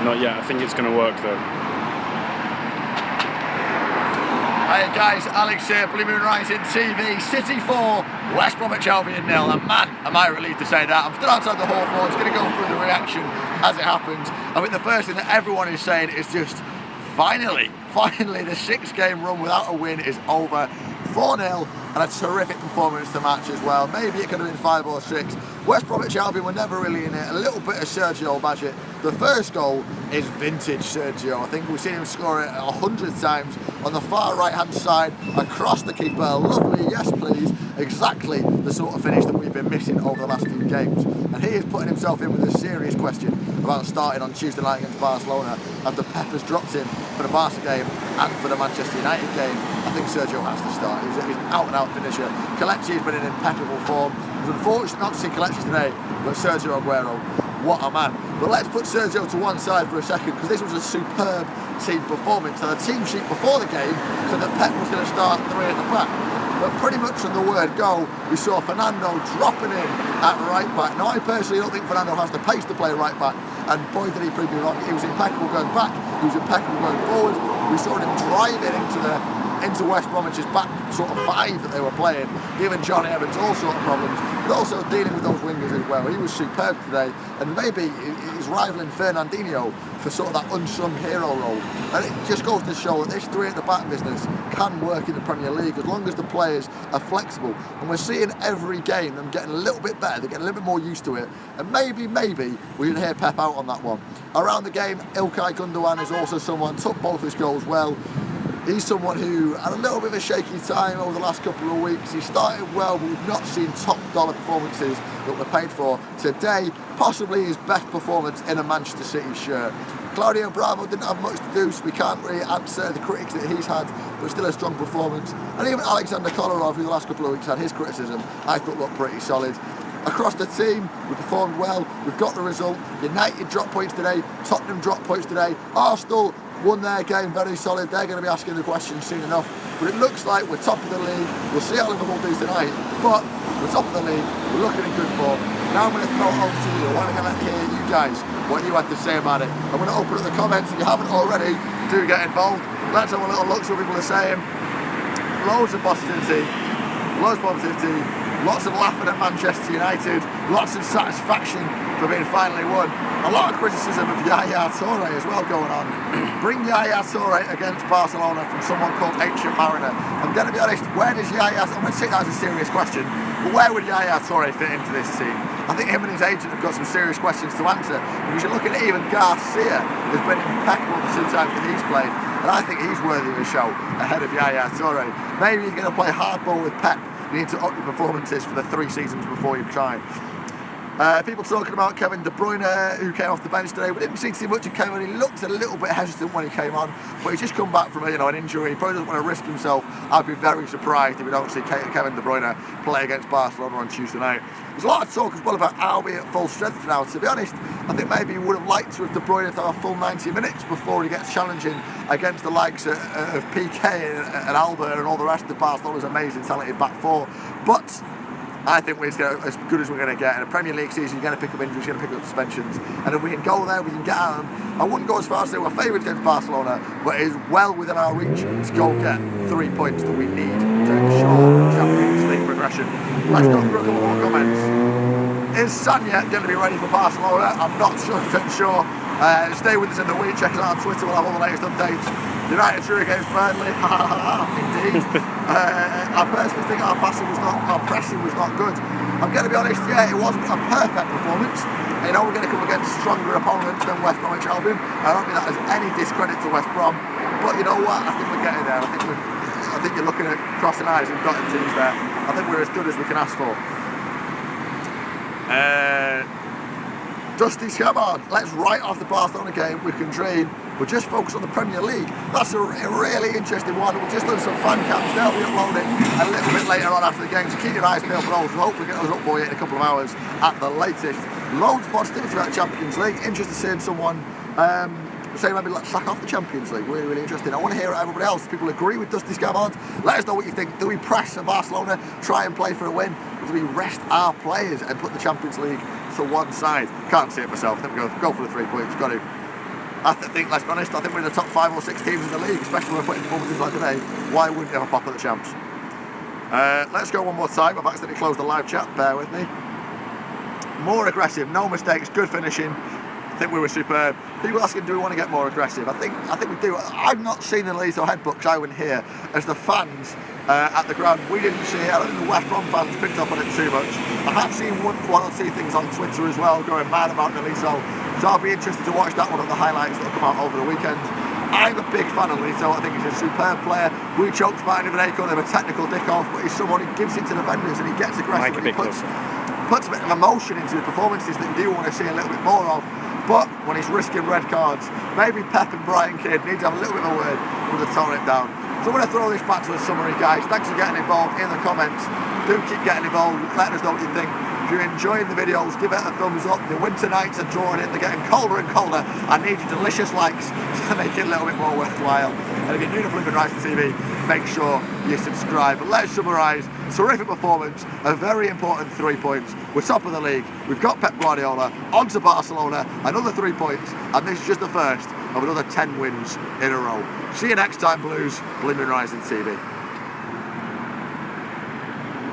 Not yet. I think it's going to work though. Hey guys, Alex here, BlueMoonRisingTV. City 4, West Bromwich Albion 0. And man, am I relieved to say that. I'm still outside the Hawthorns, going to go through the reaction as it happens. I think the first thing that everyone is saying is just, finally, the 6-game run without a win is over. 4-0 and a terrific performance to match as well. Maybe it could have been 5 or 6. West Bromwich Albion were never really in it. A little bit of Sergio Magic. The first goal is vintage Sergio. I think we've seen him score it 100 times on the far right hand side across the keeper. Lovely, yes please. Exactly the sort of finish that we've been missing over the last few games. And he is putting himself in with a serious question about starting on Tuesday night against Barcelona after Pep has dropped him for the Barca game and for the Manchester United game. I think Sergio has to start. He's an out-and-out finisher. Kelechi has been in impeccable form. It was unfortunate not to see Kelechi today, but Sergio Aguero, what a man. But let's put Sergio to one side for a second, because this was a superb team performance. And the team sheet before the game said that Pep was going to start 3 at the back. But pretty much from the word go, we saw Fernando dropping in at right back. Now, I personally don't think Fernando has the pace to play right back, and boy did he prove me wrong. He was impeccable going back, he was impeccable going forward. We saw him driving into West Bromwich's back sort of 5 that they were playing, giving Johnny Evans all sort of problems, but also dealing with those wingers as well. He was superb today, and maybe he's rivaling Fernandinho for sort of that unsung hero role. And it just goes to show that this 3 at the back business can work in the Premier League as long as the players are flexible. And we're seeing every game them getting a little bit better, they're getting a little bit more used to it. And maybe we can hear Pep out on that one. Around the game, Aguero and Gundogan is also someone, took both his goals well. He's someone who had a little bit of a shaky time over the last couple of weeks. He started well, but we've not seen top dollar performances that we're paid for. Today, possibly his best performance in a Manchester City shirt. Claudio Bravo didn't have much to do, so we can't really answer the critics that he's had, but still a strong performance. And even Alexander Kolarov, who the last couple of weeks had his criticism, I thought looked pretty solid. Across the team, we performed well, we've got the result. United dropped points today, Tottenham dropped points today, Arsenal won their game, very solid. They're going to be asking the question soon enough. But it looks like we're top of the league. We'll see how Liverpool do tonight. But we're top of the league. We're looking in good form. Now I'm going to throw it over to you. I want to hear you guys, what you had to say about it. I'm going to open up the comments. If you haven't already, do get involved. Let's have a little look see what people are saying. Loads of positivity. Loads of positivity. Lots of laughing at Manchester United. Lots of satisfaction for being finally won. A lot of criticism of Yaya Toure as well going on. Bring Yaya Toure against Barcelona from someone called Ancient Mariner. I'm going to be honest, where does I'm going to take that as a serious question, but where would Yaya Toure fit into this team? I think him and his agent have got some serious questions to answer, because you're looking at even Garcia has been impeccable the 2 times that he's played, and I think he's worthy of a show ahead of Yaya Toure. Maybe he's going to play hardball with Pep. You need to up your performances for the 3 seasons before you try. People talking about Kevin De Bruyne, who came off the bench today. We didn't see too much of Kevin. He looked a little bit hesitant when he came on, but he's just come back from an injury. He probably doesn't want to risk himself. I'd be very surprised if we don't see Kevin De Bruyne play against Barcelona on Tuesday night. There's a lot of talk as well about Albi at full strength now. To be honest, I think maybe he would have liked to have De Bruyne to have a full 90 minutes before he gets challenging against the likes of PK and Alba and all the rest of Barcelona's amazing talented back 4. But I think we're as good as we're going to get. In a Premier League season, you're going to pick up injuries, you're going to pick up suspensions. And if we can go there, we can get at them. I wouldn't go as far as say we're favourites against Barcelona, but it is well within our reach to go get 3 points that we need to ensure Champions League progression. Let's go through a couple more comments. Is Sanya going to be ready for Barcelona? I'm not sure. Stay with us in the week. Check us out on Twitter. We'll have all the latest updates. United drew against Burnley. Indeed. I personally think our pressing was not good. I'm going to be honest, yeah, it wasn't a perfect performance. We're going to come against stronger opponents than West Bromwich Albion. I don't think that has any discredit to West Brom. But you know what? I think we're getting there. I think you're looking at crossing eyes and dotting teams there. I think we're as good as we can ask for. Dusty, come on, let's write off the Barcelona game. We can dream. We'll just focus on the Premier League. That's a really interesting one. We've just done some fan cams. They'll be uploading a little bit later on after the game, so keep your eyes peeled for those. We'll hopefully get those up for you in a couple of hours at the latest. Loads of positivity about the Champions League. Interested seeing someone say maybe let's sack off the Champions League. Really, really interesting. I want to hear everybody else. People agree with Dusty Scabard. Let us know what you think. Do we press for Barcelona, try and play for a win? Or do we rest our players and put the Champions League to one side? Can't see it myself. I think we go for the 3 points. Got to. I think, let's be honest, I think we're in the top 5 or 6 teams in the league, especially when we're putting performances like today. Why wouldn't you have a pop at the champs? Let's go one more time. I've accidentally closed the live chat, bear with me. More aggressive, no mistakes, good finishing. I think we were superb. People asking, do we want to get more aggressive? I think we do. I've not seen the lethal headbutt because I wasn't here. As the fans at the ground, we didn't see it. I don't think the West Brom fans picked up on it too much. I have seen one or two things on Twitter as well, going mad about the lethal. So I'll be interested to watch that one of the highlights that will come out over the weekend. I'm a big fan of Lito. I think he's a superb player. We choked Martin Ivanenko, they have a technical dick off, but he's someone who gives it to defenders and he gets aggressive and he puts a bit of emotion into his performances that you do want to see a little bit more of. But when he's risking red cards, maybe Pep and Brian Kidd need to have a little bit of a word with the tone it down. So I'm going to throw this back to a summary, guys. Thanks for getting involved in the comments. Do keep getting involved, letting us know what you think. If you're enjoying the videos, give it a thumbs up. The winter nights are drawing in, they're getting colder and colder. I need your delicious likes to make it a little bit more worthwhile. And if you're new to BlueMoonRisingTV, make sure you subscribe. But let's summarise. Terrific performance, a very important 3 points. We're top of the league. We've got Pep Guardiola, on to Barcelona, another 3 points, and this is just the first of another 10 wins in a row. See you next time, Blues. BlueMoonRisingTV.